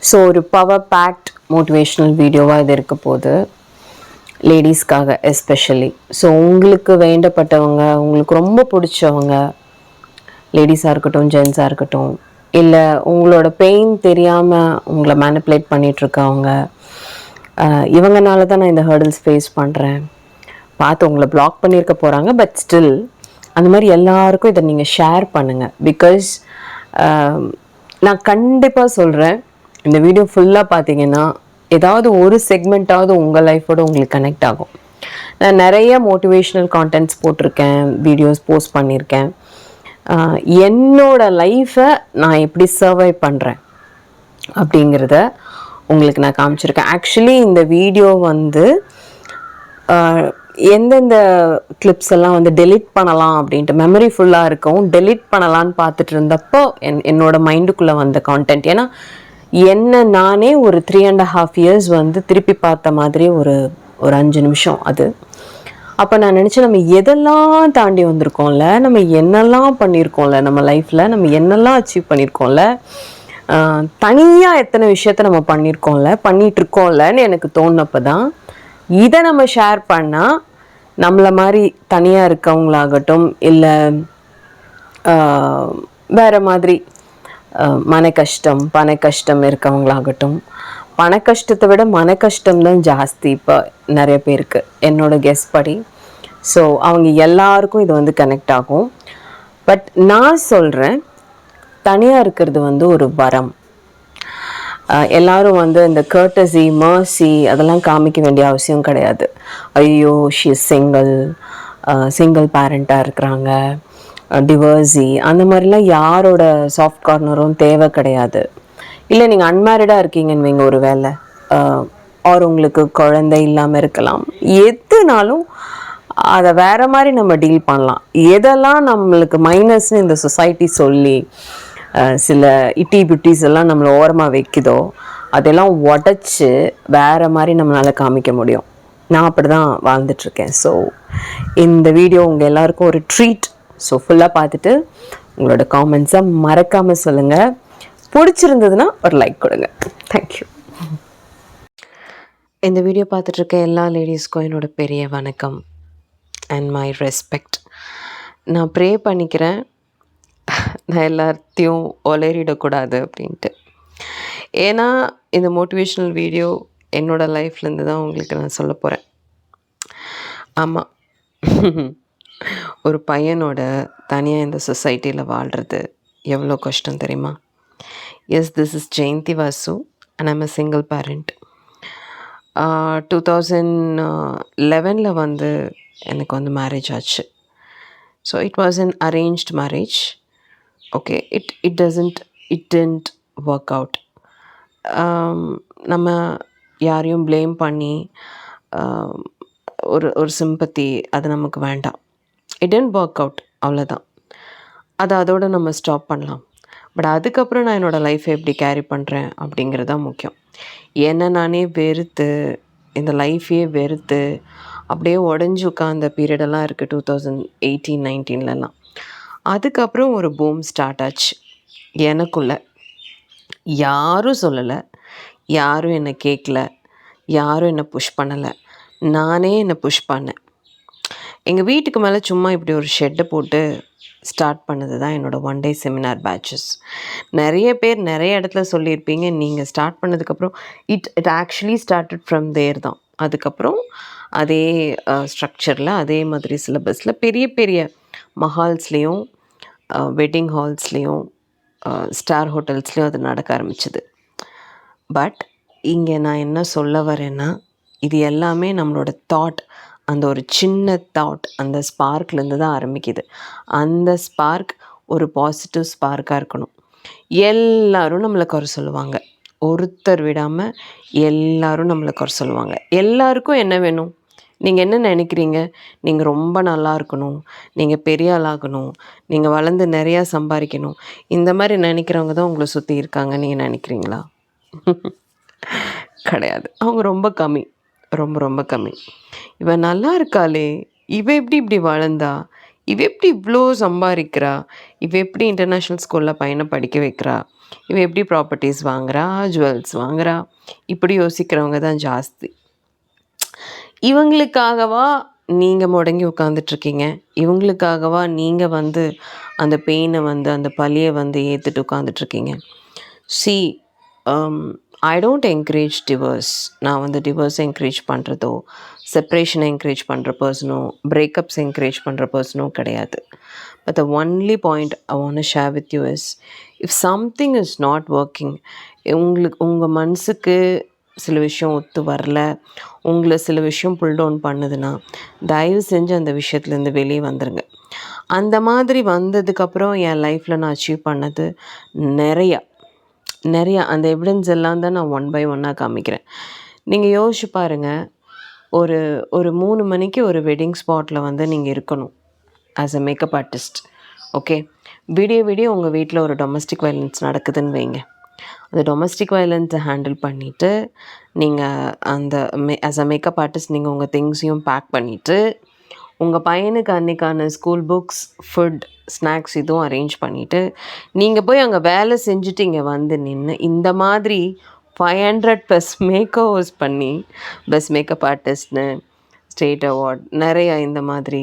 So ஒரு power fact motivational வீடியோவாக இது இருக்க போகுது, லேடிஸ்க்காக எஸ்பெஷலி. ஸோ உங்களுக்கு வேண்டப்பட்டவங்க, உங்களுக்கு ரொம்ப பிடிச்சவங்க, லேடிஸாக இருக்கட்டும் ஜென்ஸாக இருக்கட்டும், இல்லை உங்களோட பெயின் தெரியாமல் உங்களை மேனிப்புலேட் பண்ணிகிட்ருக்கவங்க, இவங்கனால தான் நான் இந்த ஹர்டில்ஸ் ஃபேஸ் பண்ணுறேன், பார்த்து உங்களை பிளாக் பண்ணியிருக்க போகிறாங்க. பட் ஸ்டில் அந்த மாதிரி எல்லாருக்கும் இதை நீங்கள் ஷேர் பண்ணுங்கள். பிகாஸ் நான் கண்டிப்பாக சொல்கிறேன், இந்த வீடியோ ஃபுல்லாக பார்த்தீங்கன்னா ஏதாவது ஒரு செக்மெண்ட்டாவது உங்கள் லைஃபோடு உங்களுக்கு கனெக்ட் ஆகும். நான் நிறைய மோட்டிவேஷ்னல் கான்டென்ட்ஸ் போட்டிருக்கேன், வீடியோஸ் போஸ்ட் பண்ணியிருக்கேன். என்னோடய லைஃப்பை நான் எப்படி சர்வை பண்ணுறேன் அப்படிங்கிறத உங்களுக்கு நான் காமிச்சிருக்கேன். ஆக்சுவலி இந்த வீடியோ வந்து எந்தெந்த கிளிப்ஸ் எல்லாம் வந்து டெலிட் பண்ணலாம் அப்படின்ட்டு மெமரி ஃபுல்லாக இருக்கும், டெலிட் பண்ணலான்னு பார்த்துட்டு இருந்தப்போ என்னோட மைண்டுக்குள்ளே வந்த கான்டென்ட். ஏன்னா என்ன நானே ஒரு 3.5 years வந்து திருப்பி பார்த்த மாதிரி ஒரு 5 நிமிஷம் அது. அப்போ நான் நினச்சேன், நம்ம எதெல்லாம் தாண்டி வந்திருக்கோம்ல, நம்ம என்னெல்லாம் பண்ணியிருக்கோம்ல, நம்ம லைஃப்பில் நம்ம என்னெல்லாம் அச்சீவ் பண்ணியிருக்கோம்ல, தனியாக எத்தனை விஷயத்த நம்ம பண்ணிகிட்ருக்கோம்லன்னு எனக்கு தோணுனப்போ தான் இதை நம்ம ஷேர் பண்ணால் நம்மளை மாதிரி தனியாக இருக்கவங்களாகட்டும், இல்லை வேறு மாதிரி மன கஷ்டம் பண கஷ்டம் இருக்கவங்களாகட்டும், பண கஷ்டத்தை விட மன கஷ்டம் தான் ஜாஸ்தி இப்போ நிறைய பேருக்கு, என்னோட கெஸ் படி. ஸோ அவங்க எல்லாருக்கும் இது வந்து கனெக்ட் ஆகும். பட் நான் சொல்கிறேன், தனியாக இருக்கிறது வந்து ஒரு வரம். எல்லாரும் வந்து இந்த கர்டசி மர்சி அதெல்லாம் காமிக்க வேண்டிய அவசியம் கிடையாது. ஐயோ ஷி இஸ் சிங்கிள் பேரண்ட்டாக இருக்கிறாங்க, டிவர்ஸி, அந்த மாதிரிலாம் யாரோட சாஃப்ட் கார்னரும் தேவை கிடையாது. இல்லை நீங்கள் அன்மேரிடாக இருக்கீங்கன்னு வைங்க, ஒரு வேலை ஆர் உங்களுக்கு குழந்தை இல்லாமல் இருக்கலாம், எதுனாலும் அதை வேறு மாதிரி நம்ம டீல் பண்ணலாம். எதெல்லாம் நம்மளுக்கு மைனஸ்ன்னு இந்த சொசைட்டி சொல்லி சில இட்டி பிட்டிஸ் எல்லாம் நம்மளை ஓரமாக வைக்குதோ அதெல்லாம் உடச்சி வேறு மாதிரி நம்மளால் காமிக்க முடியும். நான் அப்படி தான் வாழ்ந்துட்டுருக்கேன். ஸோ இந்த வீடியோ உங்கள் எல்லாருக்கும் ஒரு ட்ரீட். ஸோ ஃபுல்லாக பார்த்துட்டு உங்களோட காமெண்ட்ஸை மறக்காமல் சொல்லுங்கள். பிடிச்சிருந்ததுன்னா ஒரு லைக் கொடுங்க. தேங்க்யூ. இந்த வீடியோ பார்த்துட்ருக்க எல்லா லேடிஸ்க்கும் என்னோட பெரிய வணக்கம் அண்ட் மை ரெஸ்பெக்ட். நான் ப்ரே பண்ணிக்கிறேன், நான் எல்லாத்தையும் ஒளரிடக்கூடாது அப்படின்ட்டு. ஏன்னா இந்த மோட்டிவேஷ்னல் வீடியோ என்னோடய லைஃப்லேருந்து தான் உங்களுக்கு நான் சொல்ல போகிறேன். ஆமாம், ஒரு பையனோட தனியாக இந்த சொசைட்டியில் வாழ்கிறது எவ்வளோ கஷ்டம் தெரியுமா? Yes, this is Jayanthi Vasu and I'm a single parent. 2011 வந்து எனக்கு வந்து மேரேஜ் ஆச்சு. So it was an arranged marriage. Okay, it didn't work out. நம்ம யாரையும் ப்ளேம் பண்ணி ஒரு சிம்பத்தி அது நமக்கு வேண்டாம். இட் டென்ட் ஒர்க் அவுட், அவ்வளோதான். அதோடு நம்ம ஸ்டாப் பண்ணலாம். பட் அதுக்கப்புறம் நான் என்னோடய லைஃப்பை எப்படி கேரி பண்ணுறேன் அப்படிங்கிறது தான் முக்கியம். என்னை நானே வெறுத்து, இந்த லைஃப்பையே வெறுத்து அப்படியே உடஞ்சி உட்காந்த பீரியடெல்லாம் இருக்குது 2018-19லலாம். அதுக்கப்புறம் ஒரு பூம் ஸ்டார்ட் ஆச்சு எனக்குள்ளே. யாரும் சொல்லலை, யாரும் என்னை கேட்கல, யாரும் என்னை புஷ் பண்ணலை, நானே என்னை புஷ் பண்ணேன். எங்கள் வீட்டுக்கு மேலே சும்மா இப்படி ஒரு ஷெட்டை போட்டு ஸ்டார்ட் பண்ணது தான் என்னோடய 1 day செமினார் பேட்சஸ். நிறைய பேர் நிறைய இடத்துல சொல்லியிருப்பீங்க, நீங்கள் ஸ்டார்ட் பண்ணதுக்கப்புறம் இட் ஆக்சுவலி ஸ்டார்டட் ஃப்ரம் தேர் தான். அதுக்கப்புறம் அதே ஸ்ட்ரக்சரில், அதே மாதிரி சிலபஸில் பெரிய பெரிய மஹால்ஸ்லேயும் வெட்டிங் ஹால்ஸ்லேயும் ஸ்டார் ஹோட்டல்ஸ்லேயும் அது நடக்க ஆரம்பிச்சிது. பட் இங்கே நான் என்ன சொல்ல வரேன்னா, இது எல்லாமே நம்மளோட தாட், அந்த ஒரு சின்ன தாட், அந்த ஸ்பார்க்லேருந்து தான் ஆரம்பிக்குது. அந்த ஸ்பார்க் ஒரு பாசிட்டிவ் ஸ்பார்க்காக இருக்கணும். எல்லோரும் நம்மளை குறை சொல்லுவாங்க, ஒருத்தர் விடாமல் எல்லோரும் நம்மளை குறை சொல்லுவாங்க. எல்லாருக்கும் என்ன வேணும்? நீங்கள் என்ன நினைக்கிறீங்க? நீங்கள் ரொம்ப நல்லா இருக்கணும், நீங்கள் பெரிய ஆளாகணும், நீங்கள் வளர்ந்து நிறையா சம்பாதிக்கணும், இந்த மாதிரி நினைக்கிறவங்க தான் உங்களை சுற்றி இருக்காங்க நீங்கள் நினைக்கிறீங்களா? கிடையாது. அவங்க ரொம்ப கம்மி, ரொம்ப ரொம்ப கம்மி. இவன் நல்லா இருக்காளே, இவ எப்படி இப்படி வளர்ந்தா, இவ எப்படி இவ்வளோ சம்பாதிக்கிறா, இவ எப்படி இன்டர்நேஷ்னல் ஸ்கூலில் பையனை படிக்க வைக்கிறா, இவ எப்படி ப்ராப்பர்ட்டிஸ் வாங்குறா, ஜுவல்ஸ் வாங்குறா, இப்படி யோசிக்கிறவங்க தான் ஜாஸ்தி. இவங்களுக்காகவா நீங்கள் முடங்கி உட்காந்துட்ருக்கீங்க? இவங்களுக்காகவா நீங்கள் வந்து அந்த பெயினை வந்து அந்த பழியை வந்து ஏற்றுட்டு உட்காந்துட்ருக்கீங்க? See I don't encourage divorce. நான் வந்து டிவோர்ஸை என்கரேஜ் பண்ணுறதோ, செப்ரேஷனை என்கரேஜ் பண்ணுற பர்சனோ, பிரேக்கப்ஸ் என்கரேஜ் பண்ணுற பர்சனோ கிடையாது. But the only point I want to share with you is, if something is not working, உங்கள் மனசுக்கு சில விஷயம் ஒத்து வரல, உங்களை சில விஷயம் புல் டவுன் பண்ணுதுன்னா, தயவு செஞ்சு அந்த விஷயத்துலேருந்து வெளியே வந்துடுங்க. அந்த மாதிரி வந்ததுக்கப்புறம் என் லைஃப்பில் நான் அச்சீவ் பண்ணது நிறையா அந்த எவிடன்ஸ் எல்லாம் தான் நான் ஒன் பை ஒன்னாக காமிக்கிறேன். நீங்கள் யோசிச்சு பாருங்கள், ஒரு ஒரு 3 மணிக்கு ஒரு வெட்டிங் ஸ்பாட்டில் வந்து நீங்கள் இருக்கணும் as a makeup artist. Okay, விடிய உங்கள் வீட்டில் ஒரு டொமஸ்டிக் வயலன்ஸ் நடக்குதுன்னு வைங்க. அந்த டொமஸ்டிக் வயலன்ஸை ஹேண்டில் பண்ணிவிட்டு நீங்கள் அந்த ஆஸ் அ மேக்கப் ஆர்டிஸ்ட் நீங்கள் உங்கள் திங்ஸையும் பேக் பண்ணிவிட்டு, உங்கள் பையனுக்கு அன்றைக்கான ஸ்கூல் புக்ஸ், ஃபுட், ஸ்நாக்ஸ் இதுவும் அரேஞ்ச் பண்ணிவிட்டு, நீங்கள் போய் அங்கே வேலை செஞ்சுட்டு இங்கே வந்து நின்று இந்த மாதிரி 500+ மேக்கோவர்ஸ் பண்ணி பெஸ்ட் மேக்கப் ஆர்டிஸ்ட்னு ஸ்டேட் அவார்ட், நிறையா இந்த மாதிரி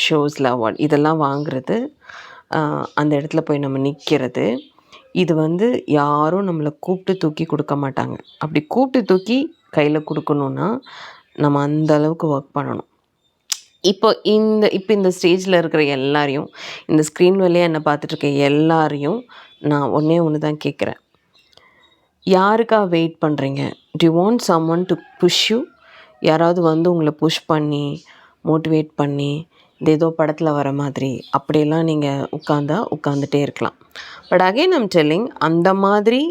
ஷோஸில் அவார்ட் இதெல்லாம் வாங்குறது, அந்த இடத்துல போய் நம்ம நிற்கிறது, இது வந்து யாரும் நம்மளை கூப்பிட்டு தூக்கி கொடுக்க மாட்டாங்க. அப்படி கூப்பிட்டு தூக்கி கையில் கொடுக்கணுன்னா நம்ம அந்த அளவுக்கு ஒர்க் பண்ணணும். இப்போ இந்த ஸ்டேஜில் இருக்கிற எல்லாரையும், இந்த ஸ்க்ரீன் வழியாக என்னை பார்த்துட்ருக்க எல்லாரையும் நான் ஒன்று தான் கேட்குறேன். யாருக்காக வெயிட் பண்ணுறீங்க? Do you want someone to push you? யாராவது வந்து உங்களை புஷ் பண்ணி, மோட்டிவேட் பண்ணி, இது ஏதோ படத்தில் வர மாதிரி அப்படியெல்லாம் நீங்கள் உட்காந்துட்டே இருக்கலாம். பட் அகெயின் ஐம் டெல்லிங், அந்த மாதிரி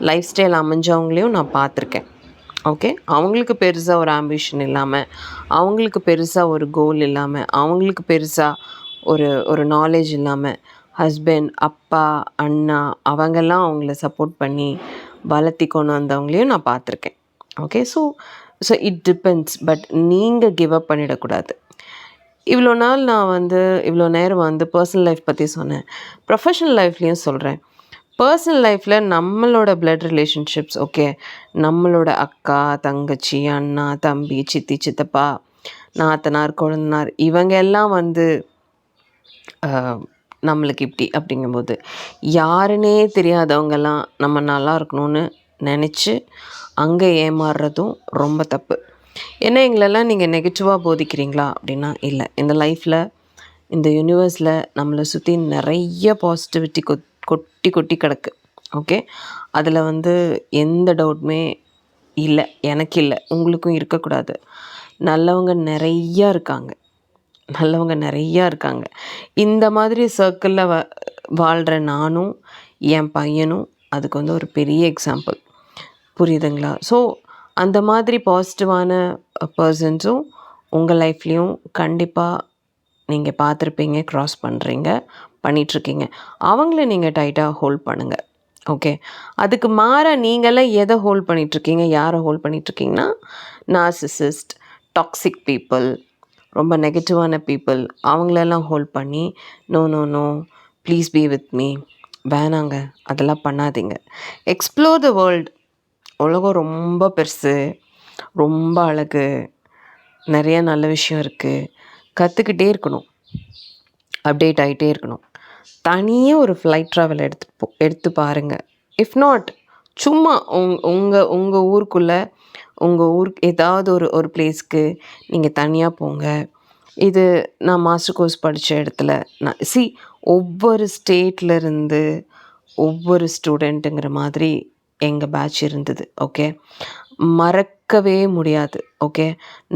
லைஃப் ஸ்டைல் அமைஞ்சவங்களையும் நான் பார்த்துருக்கேன். ஓகே, அவங்களுக்கு பெருசாக ஒரு ஆம்பிஷன் இல்லாமல், அவங்களுக்கு பெருசாக ஒரு கோல் இல்லாமல், அவங்களுக்கு பெருசாக ஒரு நாலேஜ் இல்லாமல், ஹஸ்பண்ட், அப்பா, அண்ணா அவங்கெல்லாம் அவங்கள சப்போர்ட் பண்ணி வளர்த்தி கொண்டு வந்தவங்களையும் நான் பார்த்துருக்கேன். Okay, so it depends. But நீங்கள் கிவ் அப் பண்ணிடக்கூடாது. இவ்வளோ நாள் நான் வந்து இவ்வளோ நேரம் வந்து பர்சனல் லைஃப் பற்றி சொன்னேன், ப்ரொஃபஷனல் லைஃப்லேயும் சொல்கிறேன். பர்சனல் லைஃப்பில் நம்மளோட பிளட் ரிலேஷன்ஷிப்ஸ், ஓகே, நம்மளோட அக்கா, தங்கச்சி, அண்ணா, தம்பி, சித்தி, சித்தப்பா, நாத்தனார், கொழுந்தனார், இவங்க எல்லாம் வந்து நம்மளுக்கு இப்படி அப்படிங்கும்போது, யாருன்னே தெரியாதவங்கெல்லாம் நம்ம நல்லா இருக்கணும்னு நினச்சி அங்கே ஏமாறுறதும் ரொம்ப தப்பு. ஏன்னா எங்களெல்லாம் நீங்கள் நெகட்டிவாக போதிக்கிறீங்களா அப்படின்னா இல்லை. இந்த லைஃப்பில், இந்த யூனிவர்ஸில் நம்மளை சுற்றி நிறைய பாசிட்டிவிட்டி கொட்டி கொட்டி கிடக்கு. ஓகே, அதில் வந்து எந்த டவுட்டுமே இல்லை, எனக்கு இல்லை, உங்களுக்கும் இருக்கக்கூடாது. நல்லவங்க நிறையா இருக்காங்க. இந்த மாதிரி சர்க்கிளில் வாழ்கிற நானும் என் பையனும் அதுக்கு வந்து ஒரு பெரிய எக்ஸாம்பிள். புரியுதுங்களா? ஸோ அந்த மாதிரி பாசிட்டிவான பர்சன்ஸும் உங்கள் லைஃப்லேயும் கண்டிப்பாக நீங்கள் பார்த்துருப்பீங்க, க்ராஸ் பண்ணிகிட்ருக்கீங்க. அவங்கள நீங்கள் டைட்டாக ஹோல்ட் பண்ணுங்கள். ஓகே, அதுக்கு மாறாக நீங்களாம் எதை ஹோல்ட் பண்ணிகிட்ருக்கீங்க, யாரை ஹோல்ட் பண்ணிகிட்ருக்கீங்கன்னா, நார்சிசிஸ்ட், டாக்ஸிக் பீப்புள், ரொம்ப நெகட்டிவான பீப்புள், அவங்களெல்லாம் ஹோல்ட் பண்ணி no please be with me, வேணாங்க அதெல்லாம் பண்ணாதீங்க. Explore the world. உலகம் ரொம்ப பெருசு, ரொம்ப அழகு, நிறைய நல்ல விஷயம் இருக்குது. கற்றுக்கிட்டே இருக்கணும், அப்டேட் ஆகிட்டே இருக்கணும். தனியாக ஒரு ஃப்ளைட் ட்ராவல் எடுத்து பாருங்கள். இஃப் நாட், சும்மா உங்கள் ஊருக்குள்ளே, உங்கள் ஊருக்கு ஏதாவது ஒரு பிளேஸ்க்கு நீங்கள் தனியாக போங்க. இது நான் மாஸ்டர் கோர்ஸ் படித்த இடத்துல ஒவ்வொரு ஸ்டேட்லேருந்து ஒவ்வொரு ஸ்டூடெண்ட்டுங்கிற மாதிரி எங்கள் பேட்ச் இருந்தது. ஓகே, மறக்கவே முடியாது. ஓகே,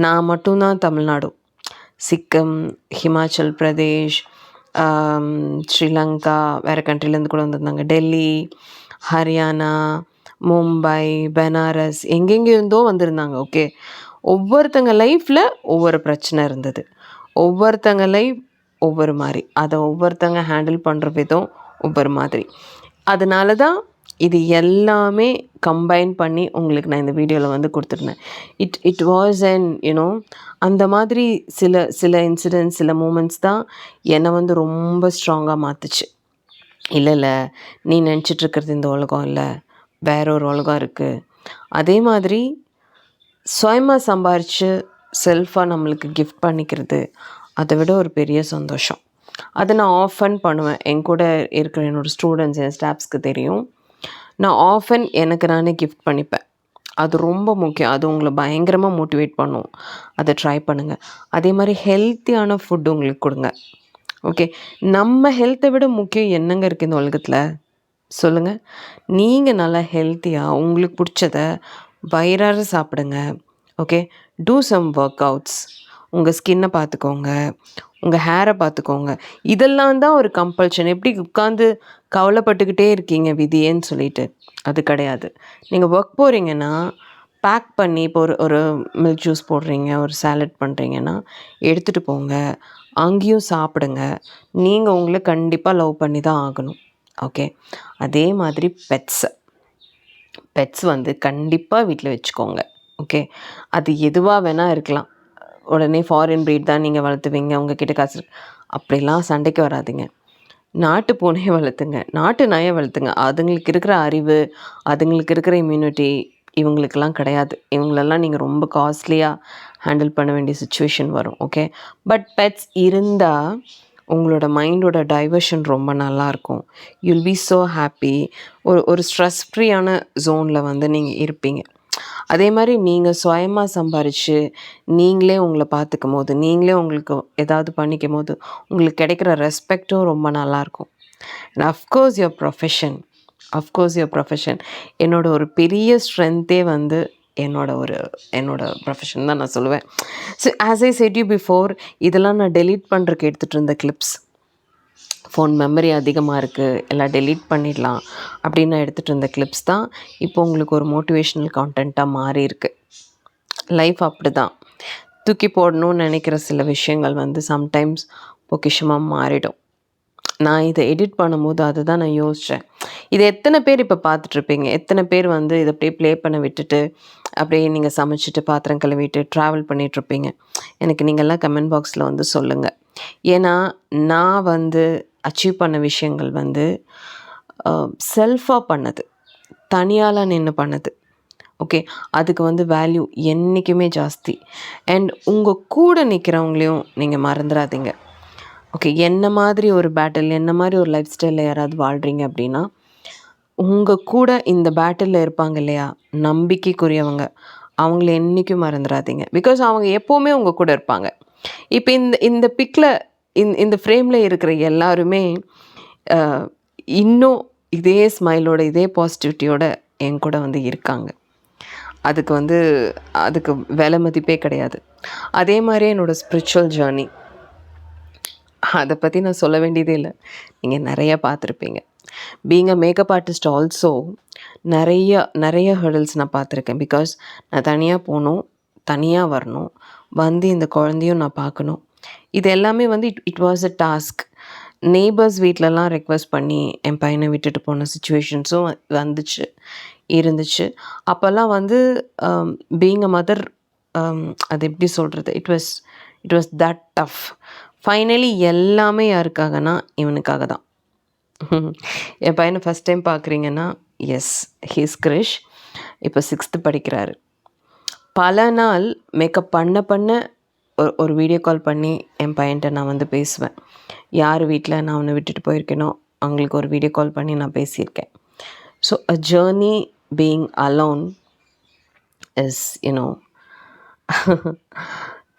நான் மட்டும்தான் தமிழ்நாடு, சிக்கிம், ஹிமாச்சல் பிரதேஷ், ஸ்ரீலங்கா, வேறு கண்ட்ரிலேருந்து கூட வந்திருந்தாங்க, டெல்லி, ஹரியானா, மும்பை, பெனாரஸ், எங்கெங்கேருந்தோ வந்திருந்தாங்க. ஓகே, ஒவ்வொருத்தங்க லைஃப்பில் ஒவ்வொரு பிரச்சனை இருந்தது, ஒவ்வொருத்தங்க லைஃப் ஒவ்வொரு மாதிரி, அதை ஒவ்வொருத்தங்க ஹேண்டில் பண்ணுற விதம் ஒவ்வொரு மாதிரி. அதனால தான் இது எல்லாமே கம்பைன் பண்ணி உங்களுக்கு நான் இந்த வீடியோவில் வந்து கொடுத்துருந்தேன். இட் வாஸ் அந்த மாதிரி சில இன்சிடென்ட்ஸ், சில மூமெண்ட்ஸ் தான் என்னை வந்து ரொம்ப ஸ்ட்ராங்காக மாற்றுச்சு. இல்ல, நீ நெனச்சிட்டு இருக்கிறது இந்த உலகம் இல்ல. வேற ஒரு உலகம் இருக்கு. அதே மாதிரி சுயமா சம்பாரிச்சு செல்ஃபா நம்மளுக்கு கிஃப்ட் பண்ணிக்கிறது, அத விட ஒரு பெரிய சந்தோஷம். அத நான் ஆஃபன் பண்ணுவேன். என் கூட இருக்கிற என்னோட ஸ்டூடண்ட்ஸ், என் ஸ்டாஃப்ஸ்க்கு தெரியும். நான் ஆஃபன் எனக்கு நானே கிஃப்ட் பண்ணிப்பேன். அது ரொம்ப முக்கியம். அது உங்கள பயங்கரமா மோட்டிவேட் பண்ணும். அத ட்ரை பண்ணுங்க. அதே மாரி ஹெல்த்தியான ஃபுட் உங்களுக்கு குடுங்க. ஓகே. நம்ம ஹெல்த்த விட முக்கியம் என்னங்க இருக்கு இந்த உலகத்துல? சொல்லுங்க. நீங்க நல்லா ஹெல்த்தியா உங்களுக்கு புடிச்சத வயிறார சாப்பிடுங்க. ஓகே. டூ சம் ஒர்க் அவுட்ஸ். உங்க ஸ்கின்ன பார்த்துக்கோங்க. உங்க ஹேர பார்த்துக்கோங்க. இதெல்லாம் தான் ஒரு கம்பல்ஷன். எப்படி உட்காந்து கவலைப்பட்டுக்கிட்டே இருக்கீங்க விதியேன்னு சொல்லிட்டு. அது கிடையாது. நீங்க ஒர்க் போறீங்கன்னா, பேக் பண்ணி இப்போ ஒரு ஒரு மில்க் ஜூஸ் போடுறீங்க, ஒரு சாலட் பண்றீங்கன்னா, எடுத்துட்டு போங்க. அங்கேயும் சாப்பிடுங்க. நீங்க உங்கள கண்டிப்பா லவ் பண்ணி தான் ஆகணும். ஓகே. அதே மாதிரி பெட்ஸ் வந்து கண்டிப்பா வீட்ல வச்சுக்கோங்க. ஓகே. அது எதுவா வேணா இருக்கலாம். உடனே ஃபாரின் ப்ரீட் தான் நீங்க வளர்த்துவீங்க. உங்ககிட்ட காசு அப்படிலாம் சண்டைக்கு வராதீங்க. நாட்டு பூனைய வளர்த்துங்க. நாட்டு நாய வளர்த்துங்க. அதுங்களுக்கு இருக்கிற அறிவு, அதுங்களுக்கு இருக்கிற இம்யூனிட்டி இவங்களுக்கெல்லாம் கிடையாது. இவங்களெல்லாம் நீங்க ரொம்ப காஸ்ட்லியா ஹேண்டில் பண்ண வேண்டிய சிச்சுவேஷன் வரும். ஓகே. பட் பெட்ஸ் இருந்தா உங்களோட மைண்டோட டைவர்ஷன் ரொம்ப நல்லாயிருக்கும். You'll be so happy. ஒரு ஒரு ஸ்ட்ரெஸ் ஃப்ரீயான ஸோனில் வந்து நீங்க இருப்பீங்க. அதே மாரி நீங்க சுயமா சம்பாரிச்சு, நீங்களே உங்கள பார்த்துக்கும்போது, நீங்களே உங்களுக்கு ஏதாவது பண்ணிக்கும்போது, உங்களுக்கு கிடைக்கிற ரெஸ்பெக்ட்டும் ரொம்ப நல்லாயிருக்கும். And of course your profession. என்னோட ஒரு பெரிய ஸ்ட்ரென்த்தே வந்து என்னோட ப்ரொஃபஷன் தான் நான் சொல்லுவேன். So as I set you before, இதெல்லாம் நான் டெலீட் பண்ணுறக்கு எடுத்துகிட்டு இருந்த கிளிப்ஸ். ஃபோன் மெமரி அதிகமாக இருக்குது, எல்லாம் டெலீட் பண்ணிடலாம் அப்படின்னு நான் எடுத்துகிட்டு இருந்த கிளிப்ஸ் தான் இப்போ உங்களுக்கு ஒரு மோட்டிவேஷ்னல் கான்டென்ட்டாக மாறியிருக்கு. லைஃப் அப்படி தான். தூக்கி போடணும்னு நினைக்கிற சில விஷயங்கள் வந்து சம்டைம்ஸ் பொக்கிஷமாக மாறிடும். நான் இதை எடிட் பண்ணும்போது அதுதான் நான் யோசித்தேன். இதை எத்தனை பேர் இப்போ பார்த்துட்ருப்பீங்க? எத்தனை பேர் வந்து இதை அப்படியே ப்ளே பண்ண விட்டுட்டு, அப்படியே நீங்கள் சமைச்சிட்டு, பாத்திரம் கழுவிட்டு, ட்ராவல் பண்ணிகிட்ருப்பீங்க. எனக்கு நீங்கள்லாம் கமெண்ட் பாக்ஸில் வந்து சொல்லுங்கள். ஏன்னா, நான் வந்து அச்சீவ் பண்ண விஷயங்கள் வந்து செல்ஃபாக பண்ணது. தனியால நின்று பண்ணது. ஓகே. அதுக்கு வந்து வேல்யூ என்றைக்குமே ஜாஸ்தி. அண்ட் உங்கள் கூட நிற்கிறவங்களையும் நீங்கள் மறந்துடாதீங்க. ஓகே. என்ன மாதிரி ஒரு பேட்டில், என்ன மாதிரி ஒரு லைஃப் ஸ்டைலில் யாராவது வாழ்கிறீங்க அப்படின்னா, உங்கள் கூட இந்த பேட்டிலில் இருப்பாங்க இல்லையா? நம்பிக்கைக்குரியவங்க. அவங்கள என்றைக்கும் மறந்துடாதீங்க. பிகாஸ் அவங்க எப்போவுமே உங்கள் கூட இருப்பாங்க. இப்போ இந்த இந்த பிக்கில் இந்த ஃப்ரேமில் இருக்கிற எல்லாருமே இன்னும் இதே ஸ்மைலோட, இதே பாசிட்டிவிட்டியோட என் கூட வந்து இருக்காங்க. அதுக்கு வந்து அதுக்கு விலை மதிப்பே கிடையாது. அதே மாதிரி என்னோடய ஸ்பிரிச்சுவல் ஜேர்னி, அதை பற்றி நான் சொல்ல வேண்டியதே இல்லை. நீங்கள் நிறைய பார்த்துருப்பீங்க. Being a makeup artist also நிறைய ஹர்டில்ஸ் நான் பார்த்துருக்கேன். பிகாஸ் நான் தனியாக போகணும், தனியாக வரணும், வந்து இந்த குழந்தையும் நான் பார்க்கணும். இது எல்லாமே வந்து it was a task. Neighbours வீட்டிலலாம் ரெக்வெஸ்ட் பண்ணி என் பையனை விட்டுட்டு போன சுச்சுவேஷன்ஸும் இருந்துச்சு. அப்போல்லாம் வந்து பீயிங் அ மதர், அது எப்படி சொல்கிறது, it was that tough. Finally எல்லாமே யாருக்காகனா இவனுக்காக தான். என் பையனை ஃபஸ்ட் டைம் பார்க்குறீங்கன்னா, எஸ், ஹீஸ் கிரிஷ். இப்போ 6th படிக்கிறாரு. பல நாள் மேக்கப் பண்ண ஒரு வீடியோ கால் பண்ணி என் பையன்கிட்ட நான் வந்து பேசுவேன். யார் வீட்டில் நான் அவனை விட்டுட்டு போயிருக்கேனோ அவங்களுக்கு ஒரு வீடியோ கால் பண்ணி நான் பேசியிருக்கேன். So a journey being alone is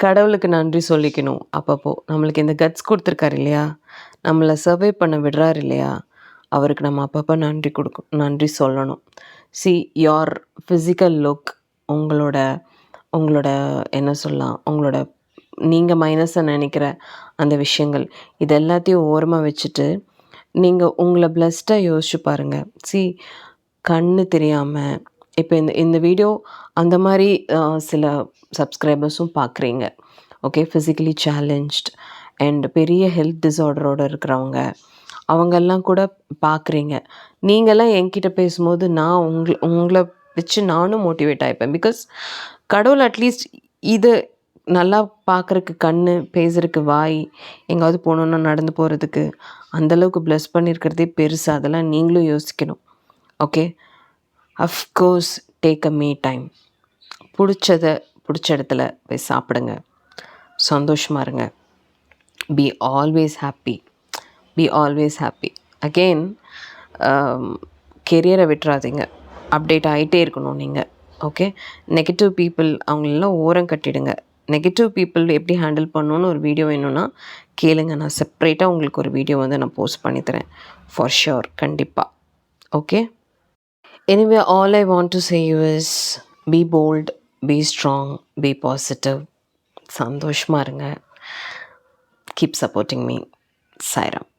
கடவுளுக்கு நன்றி சொல்லிக்கணும். அப்பப்போ நம்மளுக்கு இந்த கட்ஸ் கொடுத்துருக்காரு இல்லையா? நம்மளை சர்வே பண்ண விடுறாரு இல்லையா? அவருக்கு நம்ம அப்பப்போ நன்றி சொல்லணும். சி யோர் ஃபிசிக்கல் லுக், உங்களோட உங்களோட என்ன சொல்லலாம், உங்களோட நீங்கள் மைனஸை நினைக்கிற அந்த விஷயங்கள், இது எல்லாத்தையும் ஓரமாக வச்சுட்டு நீங்கள் உங்களை பிளஸ்டாக யோசிச்சு பாருங்கள். சி கண்ணு தெரியாமல் இப்போ இந்த வீடியோ அந்த மாதிரி சில சப்ஸ்கிரைபர்ஸும் பார்க்குறீங்க. ஓகே. ஃபிசிக்கலி சேலஞ்ச்ட் அண்ட் பெரிய ஹெல்த் டிஸார்டரோடு இருக்கிறவங்க, அவங்கெல்லாம் கூட பார்க்குறீங்க. நீங்கள்லாம் என்கிட்ட பேசும்போது நான் உங்களை வச்சு நானும் மோட்டிவேட் ஆகிப்பேன். பிகாஸ் கடவுள் அட்லீஸ்ட் இது நல்லா பார்க்குறக்கு கண்ணு, பேசுறக்கு வாய், எங்கேயாவது போகணுன்னா நடந்து போகிறதுக்கு, அந்தளவுக்கு பிளெஸ் பண்ணியிருக்கிறதே பெருசு. அதெல்லாம் நீங்களும் யோசிக்கணும். Okay. Of course take a me time. பிடிச்ச இடத்துல போய் சாப்பிடுங்க. சந்தோஷமாக இருங்க. Be always happy. Be always happy. Again கெரியரை விட்டுறாதீங்க. அப்டேட் ஆகிட்டே இருக்கணும் நீங்கள். ஓகே. நெகட்டிவ் பீப்புள் அவங்களெல்லாம் ஓரம் கட்டிடுங்க. நெகட்டிவ் பீப்புள் எப்படி ஹேண்டில் பண்ணணுன்னு ஒரு வீடியோ வேணும்னா கேளுங்க. நான் செப்ரேட்டாக உங்களுக்கு ஒரு வீடியோ வந்து நான் போஸ்ட் பண்ணித்தரேன். For sure. கண்டிப்பாக. Okay. Anyway all I want to say you is be bold, be strong, be positive. சந்தோஷமாக இருங்க. Keep supporting me. சாய்ராம்.